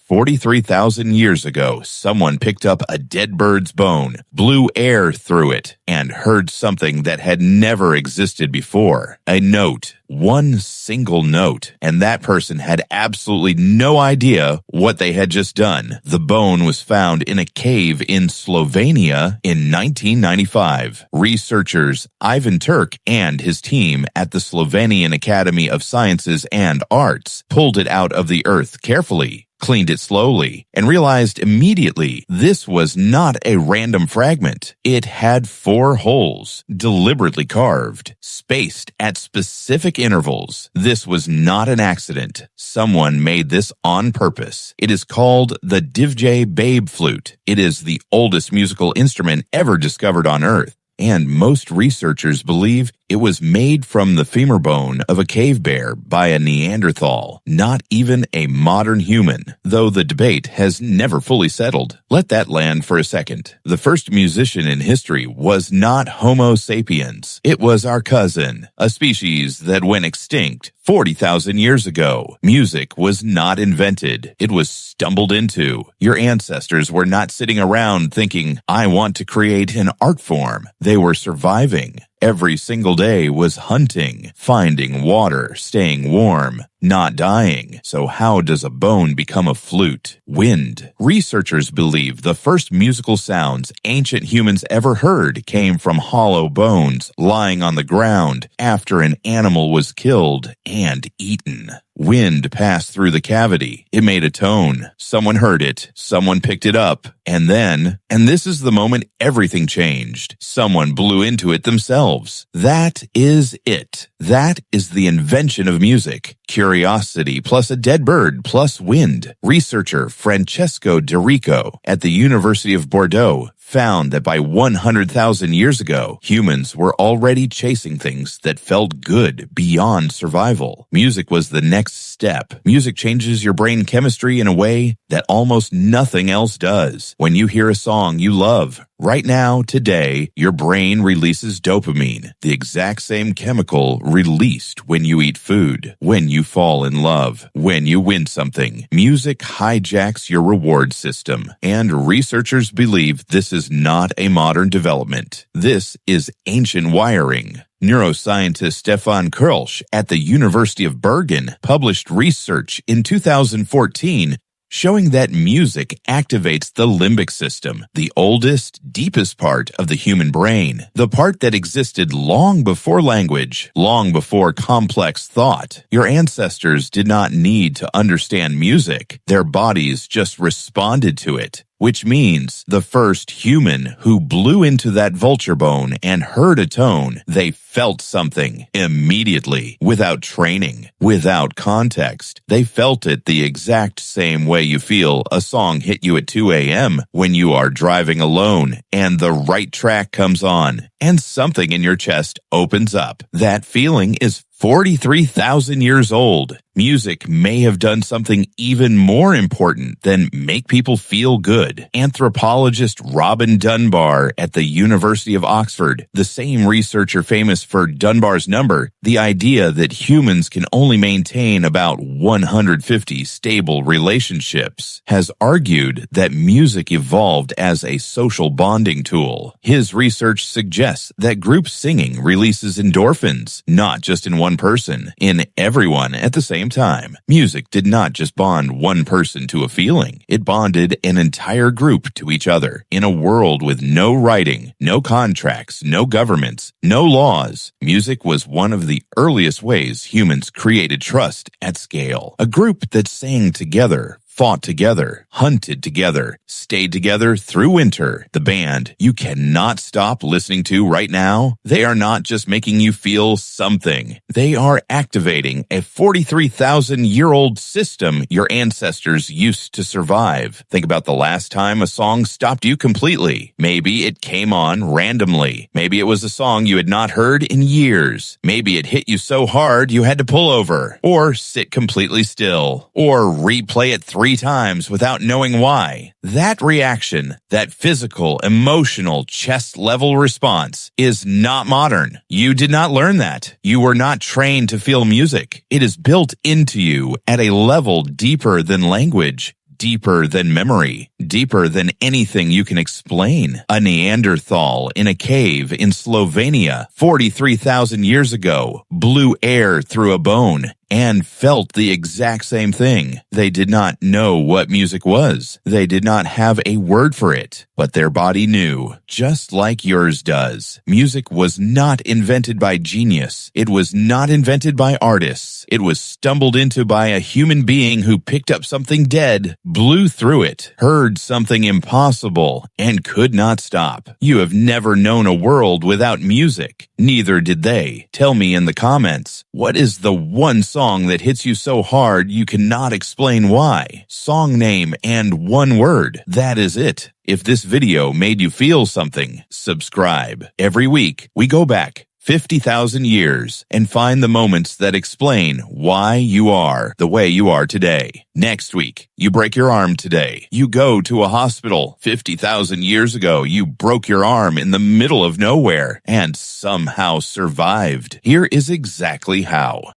43,000 years ago, someone picked up a dead bird's bone, blew air through it, and heard something that had never existed before. A note. One single note. And that person had absolutely no idea what they had just done. The bone was found in a cave in Slovenia in 1995. Researchers Ivan Turk and his team at the Slovenian Academy of Sciences and Arts pulled it out of the earth carefully, cleaned it slowly, and realized immediately this was not a random fragment. It had 4 holes, deliberately carved, spaced at specific intervals. This was not an accident. Someone made this on purpose. It is called the Divje Babe Flute. It is the oldest musical instrument ever discovered on Earth, and most researchers believe it was made from the femur bone of a cave bear by a Neanderthal, not even a modern human, though the debate has never fully settled. Let that land for a second. The first musician in history was not Homo sapiens. It was our cousin, a species that went extinct 40,000 years ago. Music was not invented. It was stumbled into. Your ancestors were not sitting around thinking, I want to create an art form. They were surviving. Every single day was hunting, finding water, staying warm, not dying. So how does a bone become a flute? Wind. Researchers believe the first musical sounds ancient humans ever heard came from hollow bones lying on the ground after an animal was killed and eaten. Wind passed through the cavity. It made a tone. Someone heard it. Someone picked it up. And this is the moment everything changed. Someone blew into it themselves. That is it. That is the invention of music. Curiosity plus a dead bird plus wind. Researcher Francesco De Rico at the University of Bordeaux found that by 100,000 years ago, humans were already chasing things that felt good beyond survival. Music was the next step. Music changes your brain chemistry in a way that almost nothing else does. When you hear a song you love, right now, today, your brain releases dopamine, the exact same chemical released when you eat food, when you fall in love, when you win something. Music hijacks your reward system, and researchers believe this is not a modern development. This is ancient wiring. Neuroscientist Stefan Kirsch at the University of Bergen published research in 2014 showing that music activates the limbic system, the oldest, deepest part of the human brain, the part that existed long before language, long before complex thought. Your ancestors did not need to understand music. Their bodies just responded to it. Which means the first human who blew into that vulture bone and heard a tone, they felt something immediately, without training, without context. They felt it the exact same way you feel a song hit you at 2 a.m. when you are driving alone and the right track comes on and something in your chest opens up. That feeling is 43,000 years old. Music may have done something even more important than make people feel good. Anthropologist Robin Dunbar at the University of Oxford, the same researcher famous for Dunbar's number, the idea that humans can only maintain about 150 stable relationships, has argued that music evolved as a social bonding tool. His research suggests that group singing releases endorphins, not just in one person, in everyone at the same time. Music did not just bond one person to a feeling. It bonded an entire group to each other. In a world with no writing, no contracts, no governments, no laws, music was one of the earliest ways humans created trust at scale. A group that sang together, fought together, hunted together, stayed together through winter. The band you cannot stop listening to right now, they are not just making you feel something. They are activating a 43,000-year-old system your ancestors used to survive. Think about the last time a song stopped you completely. Maybe it came on randomly. Maybe it was a song you had not heard in years. Maybe it hit you so hard you had to pull over, or sit completely still, or replay it 3 times without knowing why. That reaction, that physical, emotional, chest-level response is not modern. You did not learn that. You were not trained to feel music. It is built into you at a level deeper than language, deeper than memory, deeper than anything you can explain. A Neanderthal in a cave in Slovenia 43,000 years ago blew air through a bone and felt the exact same thing. They did not know what music was. They did not have a word for it, but their body knew, just like yours does. Music was not invented by genius. It was not invented by artists. It was stumbled into by a human being who picked up something dead, blew through it, heard something impossible, and could not stop. You have never known a world without music. Neither did they. Tell me in the comments, what is the one song that hits you so hard you cannot explain why? Song name and one word. That is it. If this video made you feel something, subscribe. Every week, we go back 50,000 years and find the moments that explain why you are the way you are today. Next week, you break your arm today. You go to a hospital. 50,000 years ago, you broke your arm in the middle of nowhere and somehow survived. Here is exactly how.